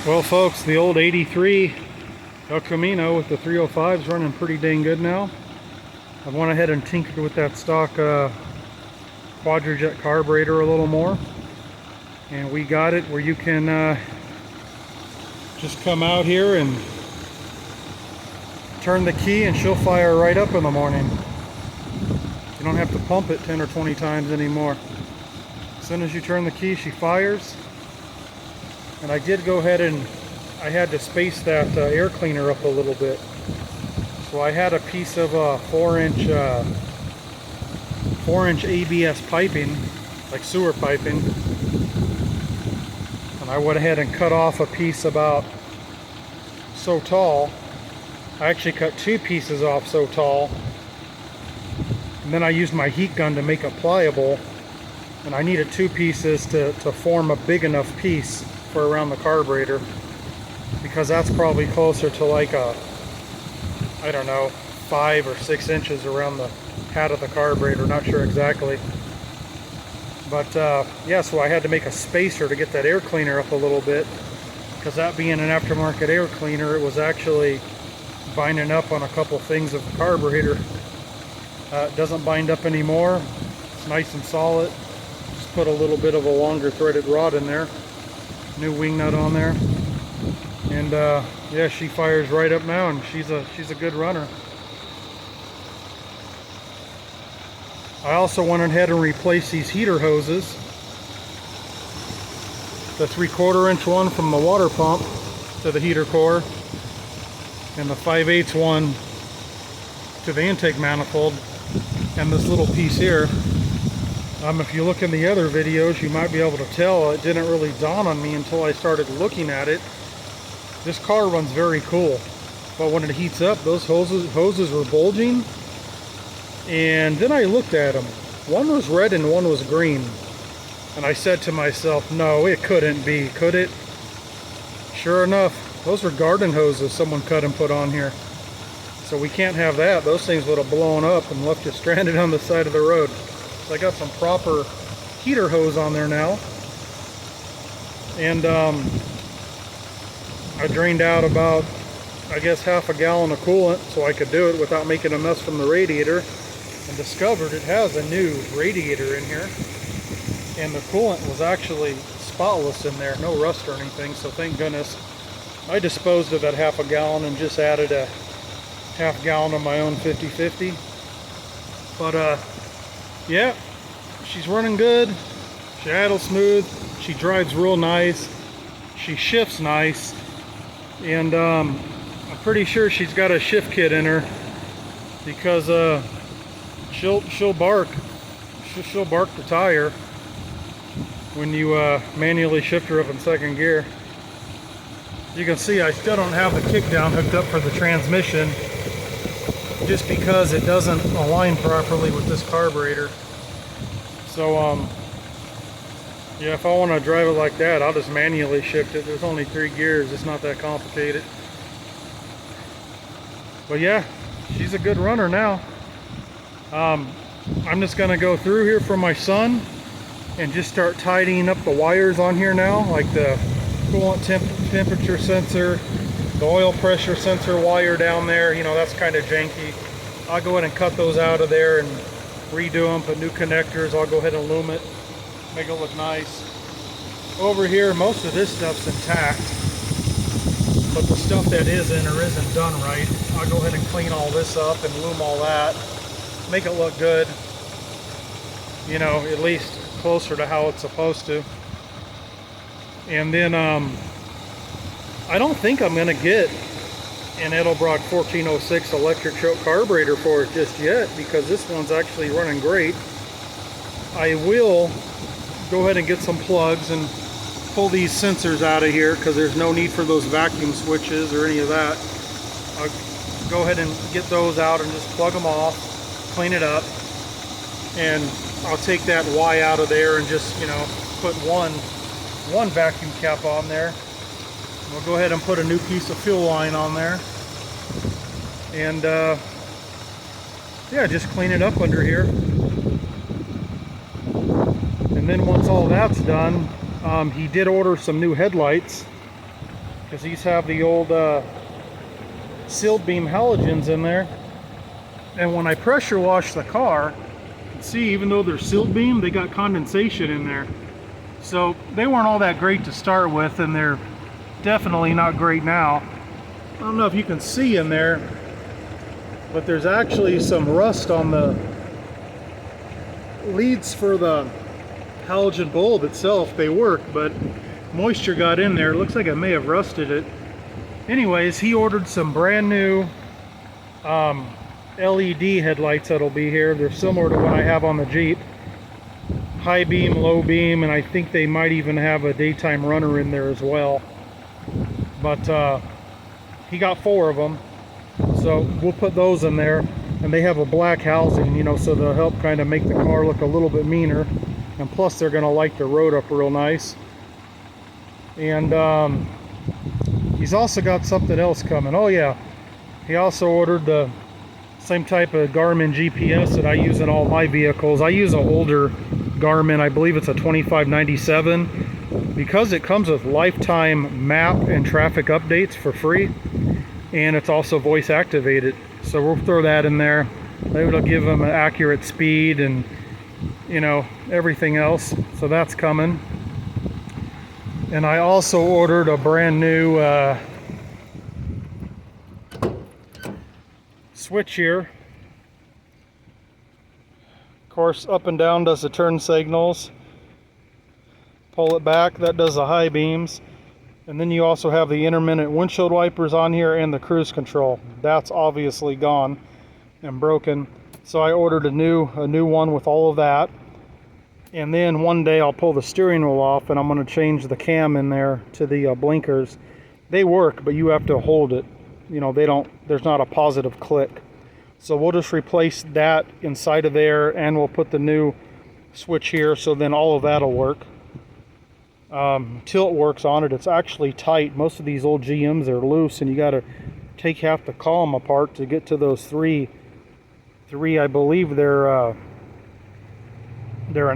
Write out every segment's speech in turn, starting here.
Well folks, the old 83 El Camino with the 305 is running pretty dang good now. I went ahead and tinkered with that stock quadrajet carburetor a little more, and we got it where you can just come out here and turn the key and she'll fire right up in the morning. You don't have to pump it 10 or 20 times anymore. As soon as you turn the key, she fires. And I did go ahead and I had to space that air cleaner up a little bit. So I had a piece of 4-inch ABS piping, like sewer piping, and I went ahead and cut off a piece about so tall. I actually cut 2 pieces off so tall, and then I used my heat gun to make it pliable, and I needed 2 pieces to form a big enough piece for around the carburetor, because that's probably closer to like a, I don't know, 5 or 6 inches around the head of the carburetor, not sure exactly. But yeah, so I had to make a spacer to get that air cleaner up a little bit, because that being an aftermarket air cleaner, it was actually binding up on a couple things of the carburetor. It doesn't bind up anymore. It's nice and solid. Just put a little bit of a longer threaded rod in there. New wing nut on there. And yeah, she fires right up now, and she's a good runner. I also went ahead and replaced these heater hoses. The 3/4 inch one from the water pump to the heater core, and the 5/8 one to the intake manifold, and this little piece here. If you look in the other videos, you might be able to tell it didn't really dawn on me until I started looking at it. This car runs very cool, but when it heats up, those hoses were bulging. And then I looked at them. One was red and one was green. And I said to myself, no, it couldn't be, could it? Sure enough, those were garden hoses someone cut and put on here. So we can't have that. Those things would have blown up and left you stranded on the side of the road. So I got some proper heater hose on there now. And I drained out about, I guess, half a gallon of coolant so I could do it without making a mess from the radiator, and discovered it has a new radiator in here, and the coolant was actually spotless in there, no rust or anything, so thank goodness. I disposed of that half a gallon and just added a half gallon of my own 50/50. But yeah, she's running good. She idles smooth, she drives real nice, she shifts nice, and I'm pretty sure she's got a shift kit in her, because she'll bark the tire when you manually shift her up in second gear. You can see I still don't have the kick down hooked up for the transmission, just because it doesn't align properly with this carburetor. So yeah, if I want to drive it like that, I'll just manually shift it. There's only 3 gears, it's not that complicated. But yeah, she's a good runner now. I'm just going to go through here for my son and just start tidying up the wires on here now, like the coolant temperature sensor, the oil pressure sensor wire down there. You know, that's kind of janky. I'll go ahead and cut those out of there and redo them, put new connectors. I'll go ahead and loom it, make it look nice. Over here, most of this stuff's intact, but the stuff that isn't or isn't done right, I'll go ahead and clean all this up and loom all that, make it look good, you know, at least closer to how it's supposed to. And then I don't think I'm going to get an Edelbrock 1406 electric choke carburetor for it just yet, because this one's actually running great. I will go ahead and get some plugs and pull these sensors out of here, because there's no need for those vacuum switches or any of that. I'll go ahead and get those out and just plug them off, clean it up, and I'll take that Y out of there and just, you know, put one vacuum cap on there. We'll go ahead and put a new piece of fuel line on there, and yeah, just clean it up under here. And then once all that's done, he did order some new headlights, because these have the old sealed beam halogens in there. And when I pressure wash the car, you can see even though they're sealed beam, they got condensation in there. So they weren't all that great to start with, and they're definitely not great now. I don't know if you can see in there, but there's actually some rust on the leads for the halogen bulb itself. They work, but moisture got in there. It looks like it may have rusted it. Anyways, he ordered some brand new LED headlights that'll be here. They're similar to what I have on the Jeep. High beam, low beam, and I think they might even have a daytime runner in there as well. But he got 4 of them, so we'll put those in there. And they have a black housing, you know, so they'll help kind of make the car look a little bit meaner. And plus they're going to light the road up real nice. And he's also got something else coming. Oh yeah, he also ordered the same type of Garmin GPS that I use in all my vehicles. I use an older Garmin, I believe it's a 2597, because it comes with lifetime map and traffic updates for free, and it's also voice activated. So we'll throw that in there. Maybe it'll give them an accurate speed and, you know, everything else. So that's coming. And I also ordered a brand new switch here. Of course, up and down does the turn signals. Pull it back, that does the high beams. And then you also have the intermittent windshield wipers on here and the cruise control. That's obviously gone and broken. So I ordered a new one with all of that. And then one day I'll pull the steering wheel off and I'm going to change the cam in there to the blinkers. They work, but you have to hold it. You know, there's not a positive click. So we'll just replace that inside of there, and we'll put the new switch here, so then all of that'll work. Tilt works on it. It's actually tight. Most of these old GMs are loose, and you got to take half the column apart to get to those three. I believe they're an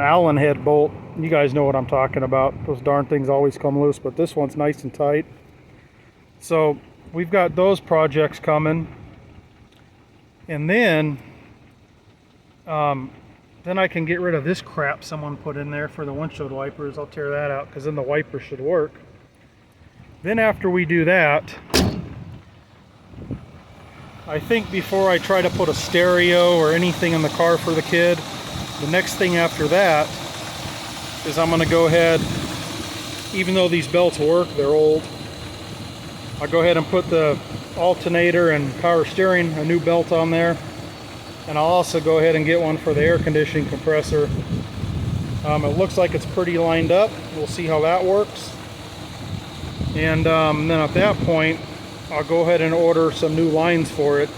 Allen head bolt. You guys know what I'm talking about. Those darn things always come loose, but this one's nice and tight. So we've got those projects coming, and then I can get rid of this crap someone put in there for the windshield wipers. I'll tear that out, because then the wipers should work. Then after we do that, I think before I try to put a stereo or anything in the car for the kid, the next thing after that is I'm going to go ahead, even though these belts work, they're old, I'll go ahead and put the alternator and power steering, a new belt on there. And I'll also go ahead and get one for the air conditioning compressor. It looks like it's pretty lined up. We'll see how that works. And then at that point, I'll go ahead and order some new lines for it.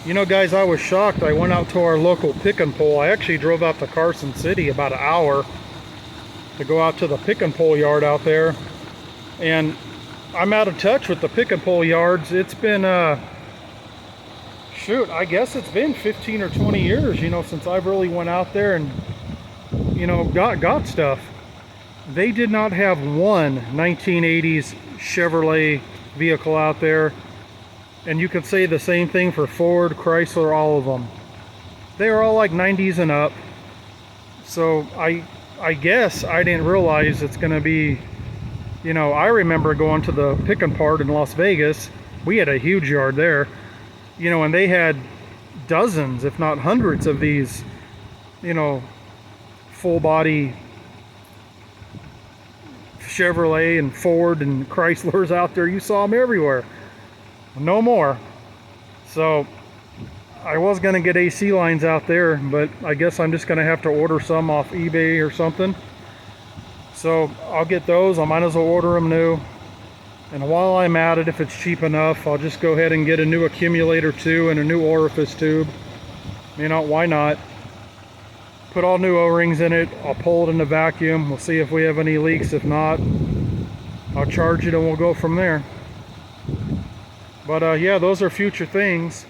You know, guys, I was shocked. I went out to our local pick and pull. I actually drove out to Carson City about an hour to go out to the pick and pull yard out there. And I'm out of touch with the pick and pull yards. It's been, shoot, I guess it's been 15 or 20 years, you know, since I've really went out there and, you know, got stuff. They did not have one 1980s Chevrolet vehicle out there. And you could say the same thing for Ford, Chrysler, all of them. They are all like 90s and up. So I guess I didn't realize it's going to be, you know, I remember going to the pick and part in Las Vegas. We had a huge yard there, you know, and they had dozens, if not hundreds of these, you know, full body Chevrolet and Ford and Chryslers out there. You saw them everywhere. No more. So I was going to get AC lines out there, but I guess I'm just going to have to order some off eBay or something. So I'll get those. I might as well order them new. And while I'm at it, if it's cheap enough, I'll just go ahead and get a new accumulator too and a new orifice tube. You know, why not? Put all new O-rings in it. I'll pull it in the vacuum. We'll see if we have any leaks. If not, I'll charge it and we'll go from there. But yeah, those are future things.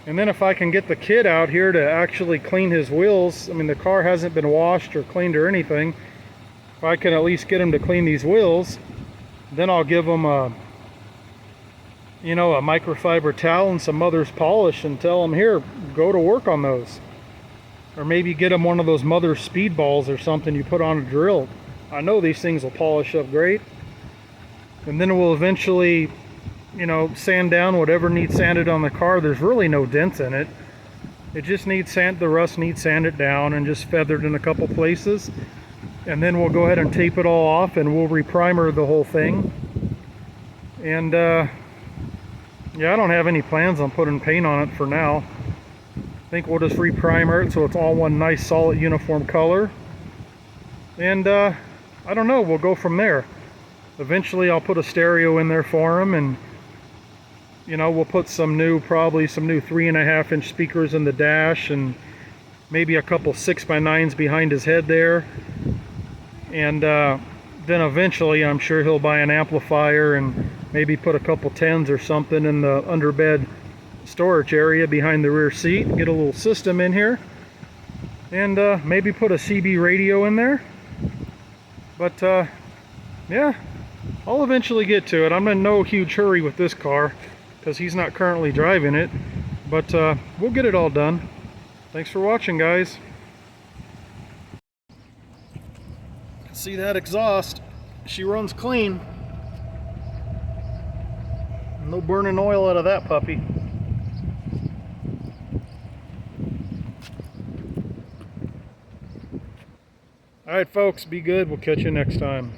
And then if I can get the kid out here to actually clean his wheels, I mean, the car hasn't been washed or cleaned or anything. If I can at least get him to clean these wheels, then I'll give him a you know, a microfiber towel and some mother's polish and tell them, here, go to work on those. Or maybe get them one of those mother's speed balls or something you put on a drill. I know these things will polish up great. And then we'll eventually, you know, sand down whatever needs sanded on the car. There's really no dents in it. It just needs sand, the rust needs sanded down and just feathered in a couple places. And then we'll go ahead and tape it all off and we'll reprimer the whole thing. And yeah, I don't have any plans on putting paint on it for now. I think we'll just reprimer it so it's all one nice solid uniform color. And I don't know, we'll go from there. Eventually I'll put a stereo in there for him, and you know, we'll put some new, probably some new 3.5-inch speakers in the dash, and maybe a couple 6x9s behind his head there. And then eventually I'm sure he'll buy an amplifier and maybe put a couple 10s or something in the underbed storage area behind the rear seat. Get a little system in here, and maybe put a CB radio in there. But yeah, I'll eventually get to it. I'm in no huge hurry with this car because he's not currently driving it, but we'll get it all done. Thanks for watching, guys. See that exhaust? She runs clean. No burning oil out of that puppy. All right, folks, be good. We'll catch you next time.